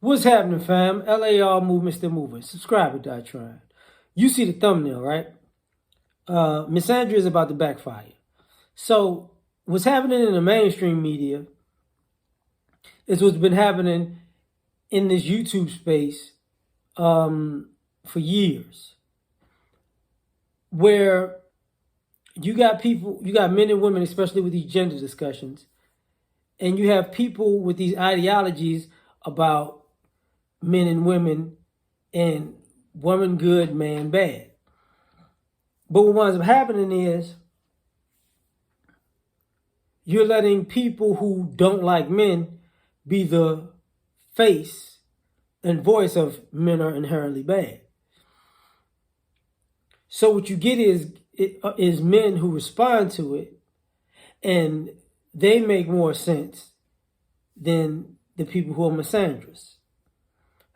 What's happening, fam? L.A.R. movement still moving. Subscribe or die trying. You see the thumbnail, right? Misandry is about to backfire. So what's happening in the mainstream media is what's been happening in this YouTube space for years, where you got men and women, especially with these gender discussions, and you have people with these ideologies about men and women and woman good, man bad. But what winds up happening is you're letting people who don't like men be the face and voice of men are inherently bad. So what you get is men who respond to it, and they make more sense than the people who are misandrous.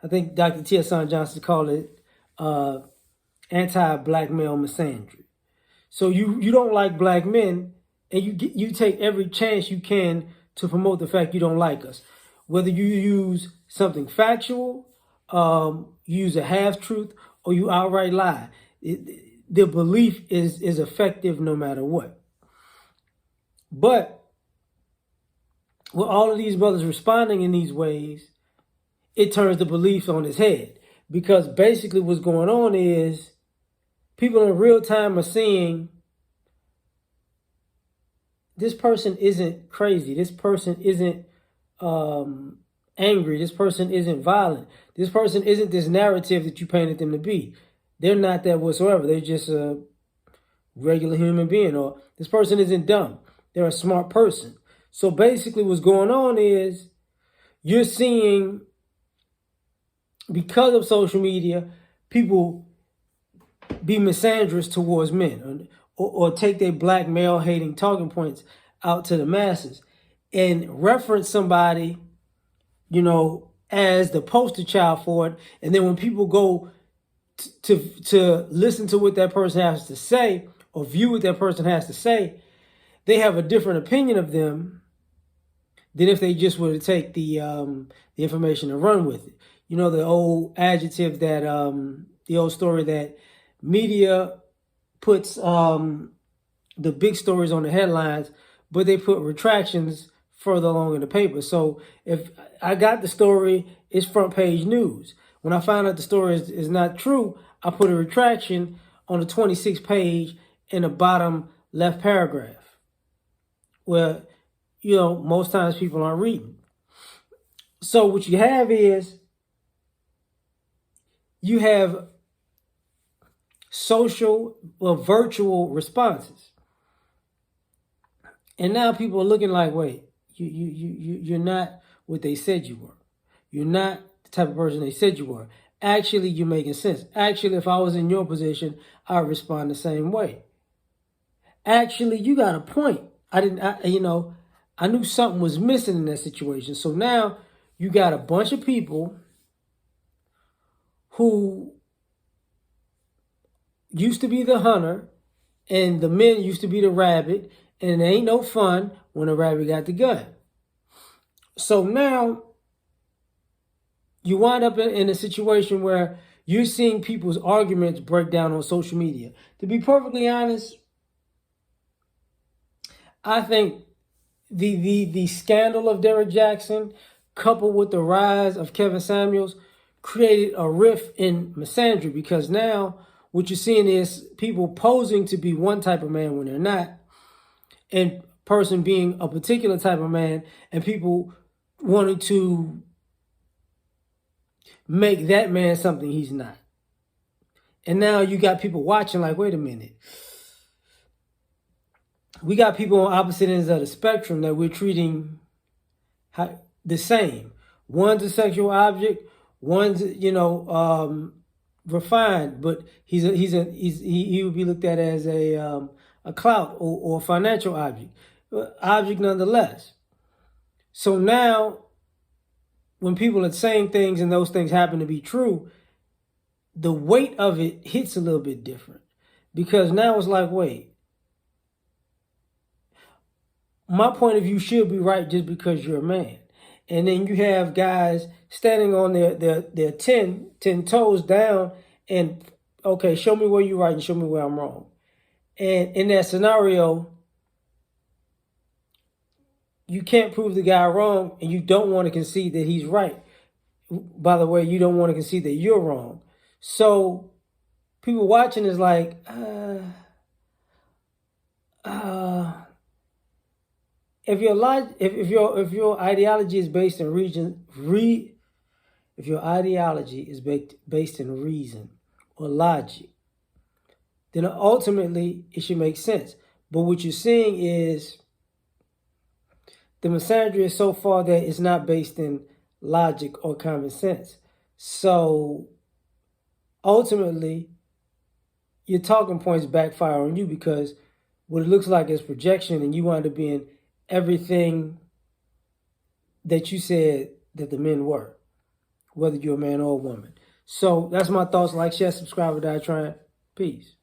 I think Dr. T.S. Johnson called it anti-black male misandry. So you don't like black men, and you take every chance you can to promote the fact you don't like us. Whether you use something factual, you use a half-truth, or you outright lie. The belief is effective no matter what. But with all of these brothers responding in these ways, it turns the belief on its head. Because basically what's going on is people in real time are seeing this person isn't crazy. This person isn't angry. This person isn't violent. This person isn't this narrative that you painted them to be. They're not that whatsoever. They're just a regular human being. Or this person isn't dumb. They're a smart person. So basically what's going on is you're seeing, because of social media, people be misandrous towards men or take their black male hating talking points out to the masses and reference somebody, as the poster child for it. And then when people go to listen to what that person has to say or view what that person has to say, they have a different opinion of them than if they just were to take the information and run with it. The old adjective that, the old story that media puts the big stories on the headlines, but they put retractions further along in the paper. So if I got the story, it's front page news. When I find out the story is not true, I put a retraction on the 26th page in the bottom left paragraph, where, most times people aren't reading. So what you have is you have social or virtual responses. And now people are looking like, wait, you're not what they said you were. You're not the type of person they said you were. Actually, you're making sense. Actually, if I was in your position, I'd respond the same way. Actually, you got a point. I knew something was missing in that situation. So now you got a bunch of people who used to be the hunter and the men used to be the rabbit, and it ain't no fun when the rabbit got the gun. So now you wind up in a situation where you're seeing people's arguments break down on social media. To be perfectly honest, I think the scandal of Derrick Jackson, coupled with the rise of Kevin Samuels, created a rift in misandry, because now what you're seeing is people posing to be one type of man when they're not, and person being a particular type of man, and people wanting to make that man something he's not. And now you got people watching like, wait a minute. We got people on opposite ends of the spectrum that we're treating the same. One's a sexual object, one's, refined, but he would be looked at as a clout or a financial object nonetheless. So now, when people are saying things and those things happen to be true, the weight of it hits a little bit different, because now it's like, wait, my point of view should be right just because you're a man. And then you have guys standing on their 10 toes down and, okay, show me where you're right and show me where I'm wrong. And in that scenario, you can't prove the guy wrong, and you don't want to concede that he's right. By the way, you don't want to concede that you're wrong. So people watching is like, if your ideology is based in if your ideology is based in reason or logic, then ultimately it should make sense. But what you're seeing is the misandry is so far that it's not based in logic or common sense. So ultimately, your talking points backfire on you because what it looks like is projection, and you wind up being everything that you said that the men were, whether you're a man or a woman. So that's my thoughts. Like, share, subscribe, or die trying. Peace.